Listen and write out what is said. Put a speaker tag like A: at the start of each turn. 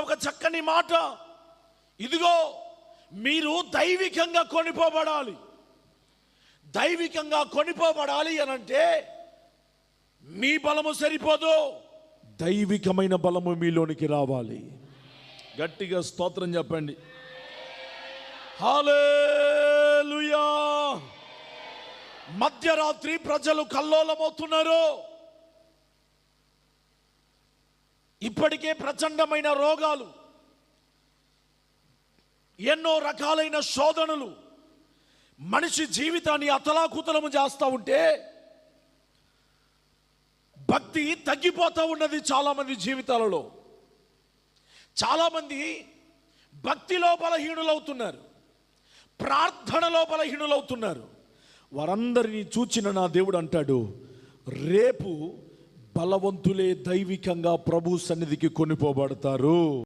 A: ఒక చక్కని మాట, ఇదిగో మీరు దైవికంగా కొనిపోబడాలి. దైవికంగా కొనిపోబడాలి అనంటే మీ బలము సరిపోదు, దైవికమైన బలము మీలోనికి రావాలి. గట్టిగా స్తోత్రం చెప్పండి. హల్లెలూయా. మధ్యరాత్రి ప్రజలు కల్లోలమవుతున్నారు. ఇప్పటికే ప్రచండమైన రోగాలు, ఎన్నో రకాలైన శోధనలు మనిషి జీవితాన్ని అతలాకుతలము చేస్తూ ఉంటే భక్తి తగ్గిపోతూ ఉన్నది చాలామంది జీవితాలలో. చాలామంది భక్తిలో బలహీనులవుతున్నారు, ప్రార్థనలో బలహీనులవుతున్నారు. వారందరినీ చూచిన నా దేవుడు అంటాడు, రేపు బలవంతులే దైవికంగా ప్రభు సన్నిధికి కొనిపోబడతారు.